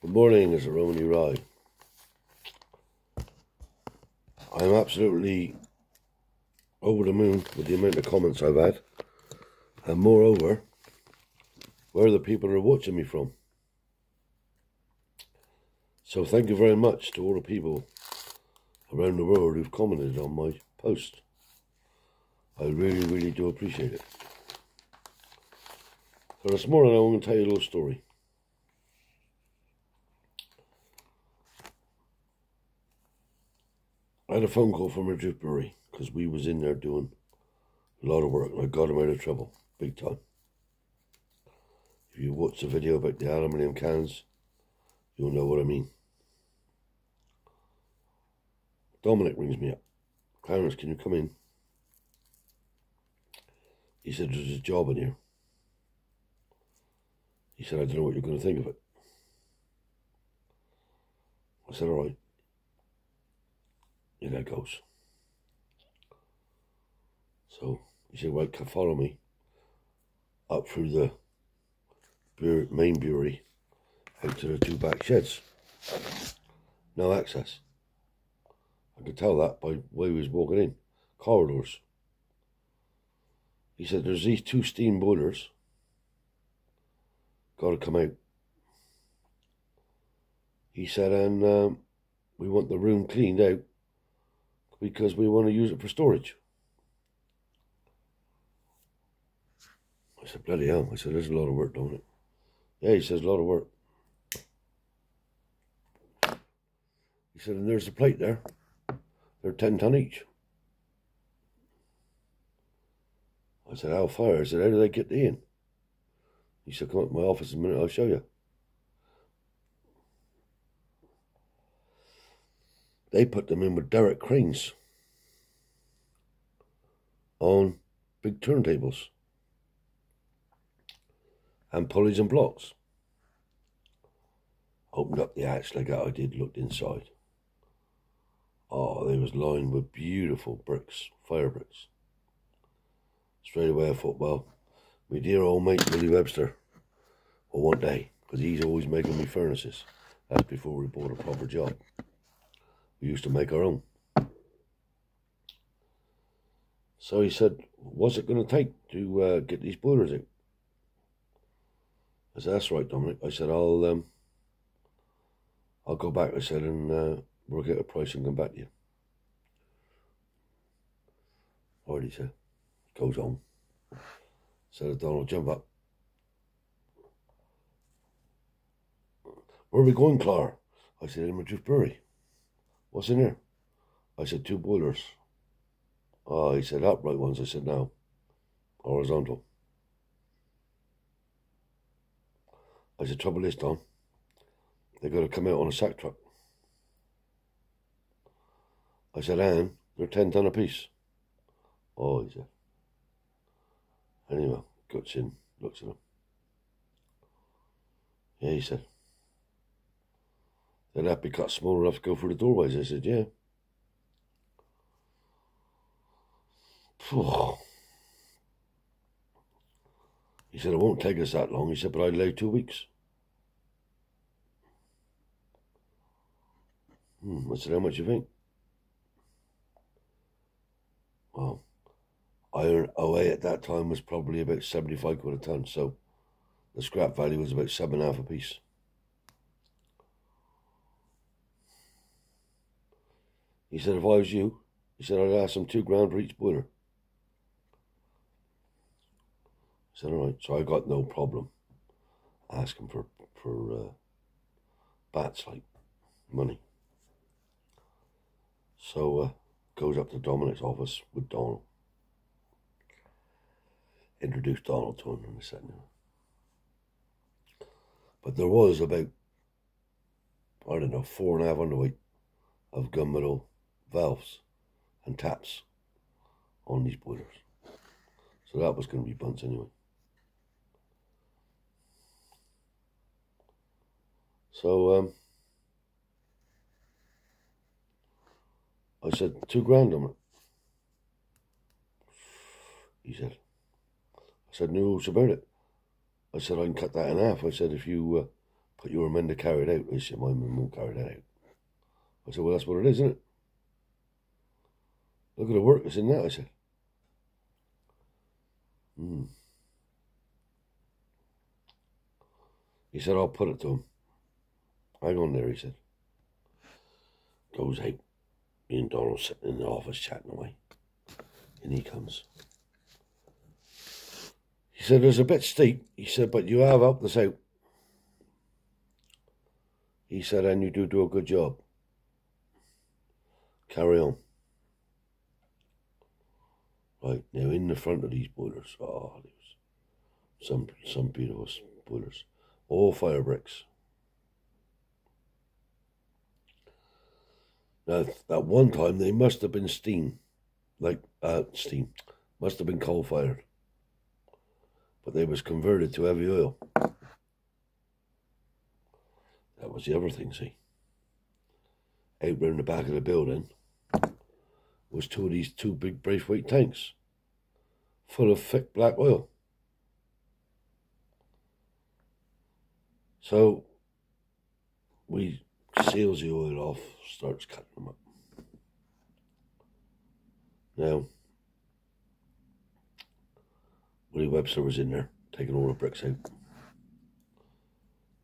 Good morning, it's Romany Rye. I'm absolutely over the moon with the amount of comments I've had, and moreover, where the people are watching me from. So thank you very much to all the people around the world who've commented on my post. I really, really do appreciate it. So this morning I want to tell you a little story. I had a phone call from Richard Bury because we was in there doing a lot of work and I got him out of trouble, big time. If you watch the video about the aluminium cans, you'll know what I mean. Dominic rings me up. Clarence, can you come in? He said, there's a job in here. He said, I don't know what you're going to think of it. I said, all right. In that goes. So he said, right, follow me up through the main brewery out to the two back sheds. No access. I could tell that by the way he was walking in. Corridors. He said, there's these two steam boilers. Got to come out. He said, and we want the room cleaned out because we want to use it for storage. I said, bloody hell. I said, there's a lot of work, don't it? Yeah, he says, a lot of work. He said, and there's the plate there. They're 10 ton each. I said, how far? I said, how do they get in? He said, come up to my office in a minute, I'll show you. They put them in with derrick cranes on big turntables and pulleys and blocks. Opened up the hatch like I did, looked inside. Oh, they was lined with beautiful bricks, fire bricks. Straight away I thought, well, my dear old mate Billy Webster will one day, because he's always making me furnaces. That's before we bought a proper job. We used to make our own. So he said, what's it going to take to get these boilers out? I said, that's right, Dominic. I said, I'll go back, I said, and work out a price and come back to you. All right, he said. Goes on. Said, Donald, jump up. Where are we going, Clara? I said, in Richard Bury. What's in there? I said, 2 boilers. Oh, he said, upright ones. I said, no. Horizontal. I said, trouble is, Don, they got to come out on a sack truck. I said, and they're 10 ton apiece. Oh, he said. Anyway, guts in, looks at them. Yeah, he said. They'd have to be cut small enough to go through the doorways. I said, yeah. He said, it won't take us that long. He said, but I'd lay 2 weeks. I said, how much you think? Well, iron OA at that time was probably about 75 quid a ton, so the scrap value was about 7.5 a piece. He said, if I was you, he said, I'd ask them 2 grand for each boiler. I said, all right. So I got no problem asking for bats, like money. So goes up to Dominic's office with Donald. Introduced Donald to him and I said, no. But there was about, I don't know, 4.5 underweight of gunmetal valves and taps on these boilers. So that was going to be bunts anyway. So I said, 2 grand on it. He said, I said, no rules about it. I said, I can cut that in half. I said, if you But you were meant to carry it out. He said, my mum won't carry that out. I said, well, that's what it is, isn't it? Look at the work that's in that, I said. He said, I'll put it to him. Hang on there, he said. Goes out. Me and Donald sitting in the office chatting away. And he comes. He said, there's a bit steep. He said, but you have helped us out. He said, and you do a good job. Carry on. Right, now in the front of these boilers, oh, there's some beautiful boilers. All fire bricks. Now, at one time, they must have been steam. Must have been coal-fired. But they was converted to heavy oil. That was the other thing, see. Out round the back of the building was two big Braithwaite tanks full of thick black oil. So we seals the oil off, starts cutting them up. Now, Willie Webster was in there, taking all the bricks out.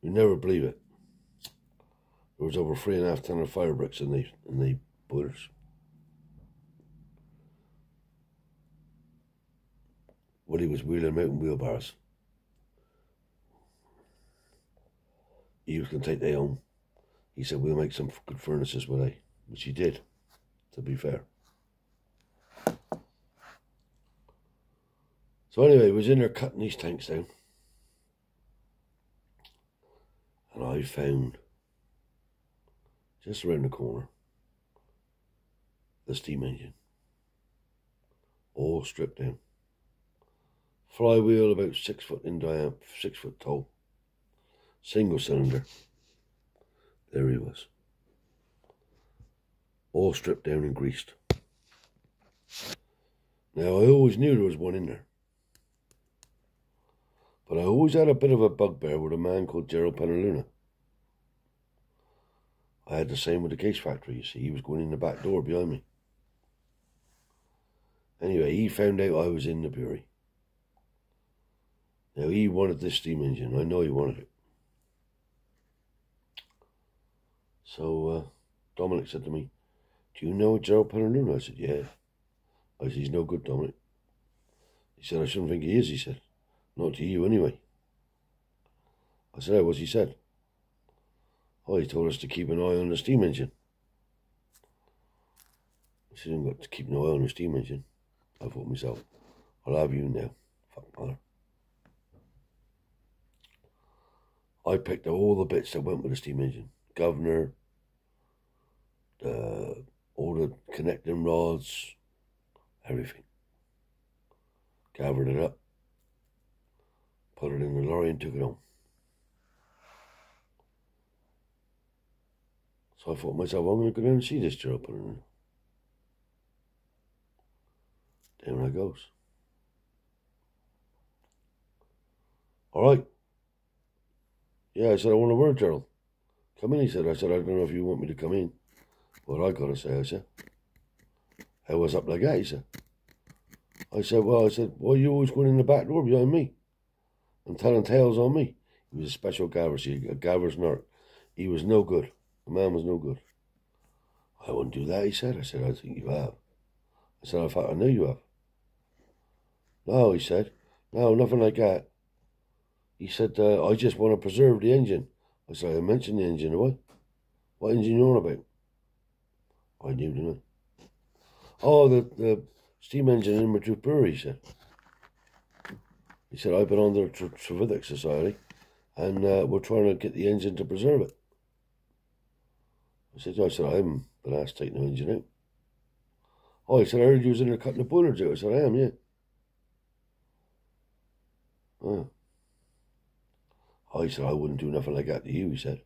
You never believe it. There was over 3.5 tons of fire bricks in the boilers. Willie was wheeling them out in wheelbarrows. He was going to take them home. He said, we'll make some good furnaces with they, which he did, to be fair. So anyway, he was in there cutting these tanks down. And I found, just around the corner, the steam engine. All stripped down. Flywheel about 6 foot in diameter, 6 foot tall. Single cylinder. There he was. All stripped down and greased. Now, I always knew there was one in there. But I always had a bit of a bugbear with a man called Gerald Penaluna. I had the same with the case factory, you see. He was going in the back door behind me. Anyway, he found out I was in the Bury. Now, he wanted this steam engine. I know he wanted it. So, Dominic said to me, do you know Gerald Penaluna? I said, yeah. I said, he's no good, Dominic. He said, I shouldn't think he is, he said. Not to you, anyway. I said, how was he said? Oh, he told us to keep an eye on the steam engine. I said, I haven't got to keep an eye on the steam engine. I thought to myself, I'll have you now. Fuck mother. I picked up all the bits that went with the steam engine. Governor, all the connecting rods, everything. Gathered it up, put it in the lorry and took it home. So I thought to myself, I'm going to go down and see this Gerald Penaluna. Down I goes. All right. Yeah, I said, I want a word, Gerald. Come in, he said. I said, I don't know if you want me to come in. What I got to say, I said. I was up like that, he said. I said, well, why are you always going in the back door behind me? And telling tales on me. He was a special gaver, see, a gaver's narc. He was no good. The man was no good. I wouldn't do that, he said. I said, I think you have. I said, in fact, I know you have. No, he said. No, nothing like that. He said, I just want to preserve the engine. I said, I mentioned the engine. What? What engine you on about? I knew, didn't I? Oh, the steam engine in Madrid, he said. He said, I've been on the Trevithick Society and we're trying to get the engine to preserve it. I said, I'm the last to take the engine out. Oh, he said, I heard you was in there cutting the boilers out. I said, I am, yeah. Oh. Oh, he said, I wouldn't do nothing like that to you, he said.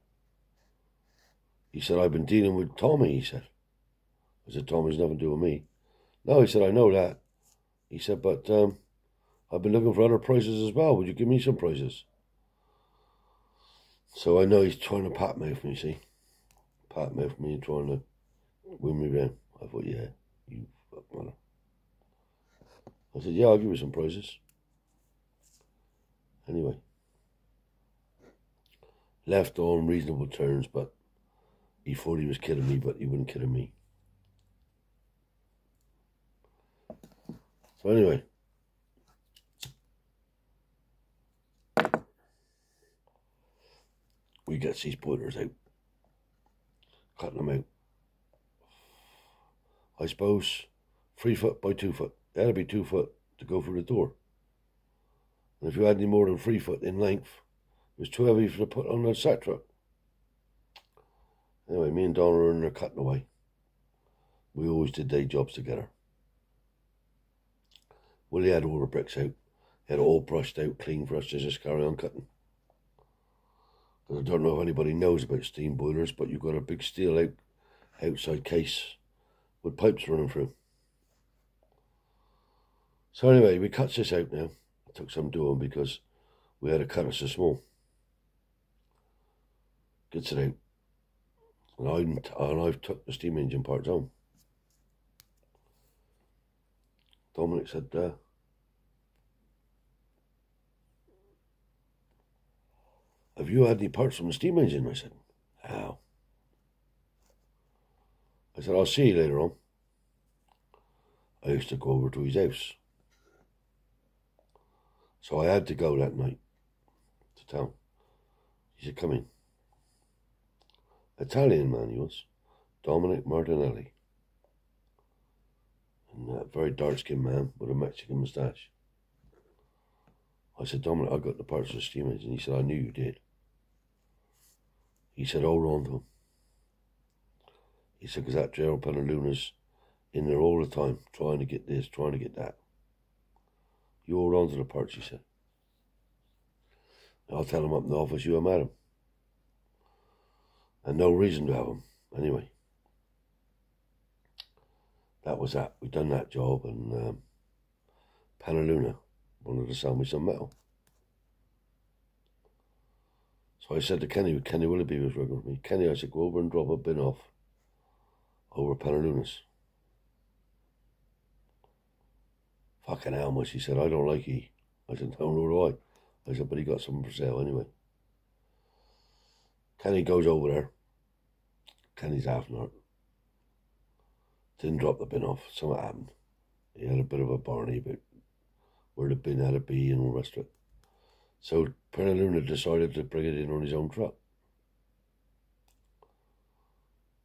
He said, I've been dealing with Tommy, he said. I said, Tommy's nothing to do with me. No, he said, I know that. He said, but I've been looking for other prices as well. Would you give me some prices? So I know he's trying to pat mouth me, see? Pat mouth me and trying to win me round. I thought, yeah, you fuck mother. I said, yeah, I'll give you some prizes. Anyway. Left on reasonable terms, but he thought he was kidding me, but he wasn't kidding me. So anyway. We get these boilers out. Cutting them out. I suppose 3 foot by 2 foot. It had to be 2 foot to go through the door. And if you had any more than 3 foot in length, it was too heavy for to put on the sack truck. Anyway, me and Donna were in there cutting away. We always did day jobs together. Willie had all the bricks out. He had it all brushed out, clean for us to just carry on cutting. Because I don't know if anybody knows about steam boilers, but you've got a big steel outside case with pipes running through. So anyway, we cut this out now. It took some doing because we had to cut it so small. Gets it out. And I've took the steam engine parts home. Dominic said, have you had any parts from the steam engine? I said, how? I said, I'll see you later on. I used to go over to his house. So I had to go that night to town. He said, come in. Italian man he was, Dominic Martinelli. And a very dark-skinned man with a Mexican moustache. I said, Dominic, I got the parts of the steam engine. He said, I knew you did. He said, hold on to him. He said, because that Gerald Penaluna's in there all the time, trying to get this, trying to get that. You hold on to the parts, he said. I'll tell him up in the office you have met him. And no reason to have him. Anyway. That was that. We done that job, and Penaluna wanted to sell me some metal. So I said to Kenny Willoughby was working with me. Kenny, I said, go over and drop a bin off over Penaluna's. Fucking hell, much. He said, I don't like he. I said, no, nor do I. I said, but he got something for sale anyway. Kenny goes over there. Kenny's half an hour. Didn't drop the bin off. Something happened. He had a bit of a barney about where the bin had to be and all the rest of it. So Penaluna decided to bring it in on his own truck.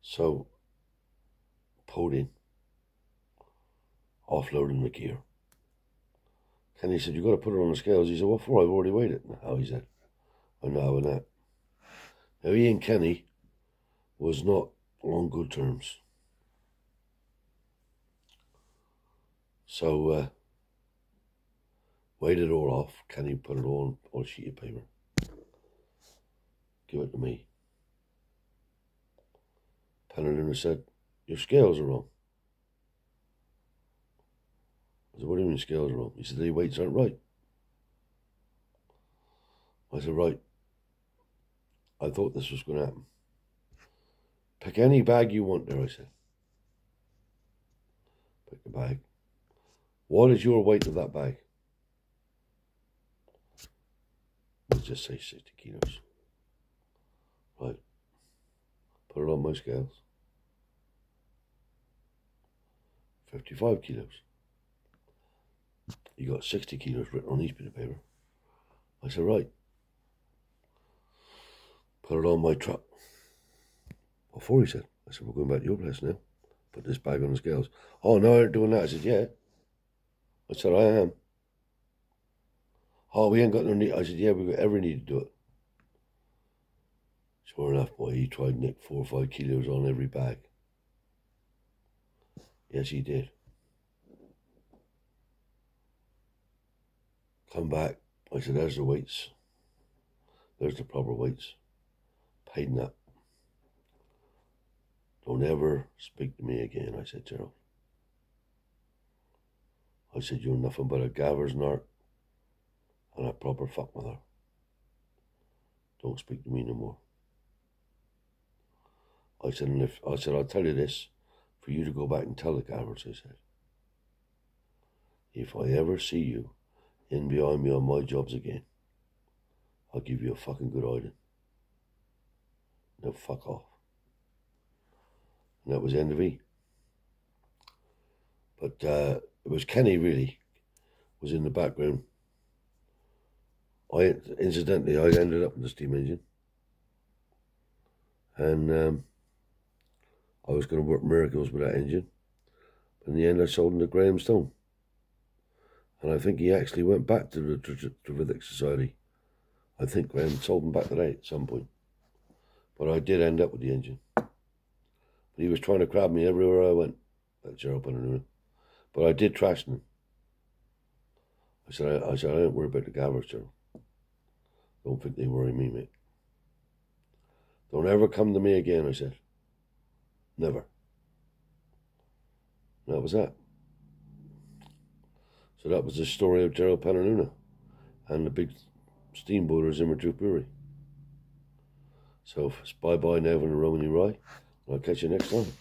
So, pulled in. Offloading the gear. Kenny said, you got to put it on the scales. He said, what for? I've already weighed it. No, he said, I know and that. Now, he and Kenny was not on good terms. So, weighed it all off. Kenny put it on a sheet of paper. Give it to me. Penaluna said, your scales are wrong. I said, what do you mean scales are wrong? He said, the weights aren't right. I said, right. I thought this was going to happen. Pick any bag you want there, I said. Pick the bag. What is your weight of that bag? Let's just say 60 kilos. Right. Put it on my scales. 55 kilos. You got 60 kilos written on each bit of paper. I said, right. Put it on my truck. What for, he said. I said, we're going back to your place now. Put this bag on the scales. Oh, no, I ain't doing that. I said, yeah. I said, I am. Oh, we ain't got no need. I said, yeah, we got every need to do it. Sure enough, boy, he tried to nick 4 or 5 kilos on every bag. Yes, he did. Come back. I said, there's the weights. There's the proper weights. Paid that. Don't ever speak to me again, I said, Gerald. I said, you're nothing but a gaver's nart and a proper fuck mother. don't speak to me no more. I said, I'll tell you this, for you to go back and tell the Calverts, I said, if I ever see you in behind me on my jobs again, I'll give you a fucking good hiding. Now fuck off. And that was the end of it. But it was Kenny really, was in the background. Incidentally, I ended up in the steam engine. And I was going to work miracles with that engine. But in the end, I sold him to Graham Stone. And I think he actually went back to the Trevithick Society. I think Graham sold him back to that at some point. But I did end up with the engine. But he was trying to grab me everywhere I went, that Gerald Panaruna. But I did trash him. I said, I don't worry about the Calverts, Gerald. Don't think they worry me, mate. Don't ever come to me again, I said. Never. And that was that. So that was the story of Gerald Panaruna and the big steamboaters in Marduk Brewery. So bye-bye now from the Romany Rye. I'll catch you next time.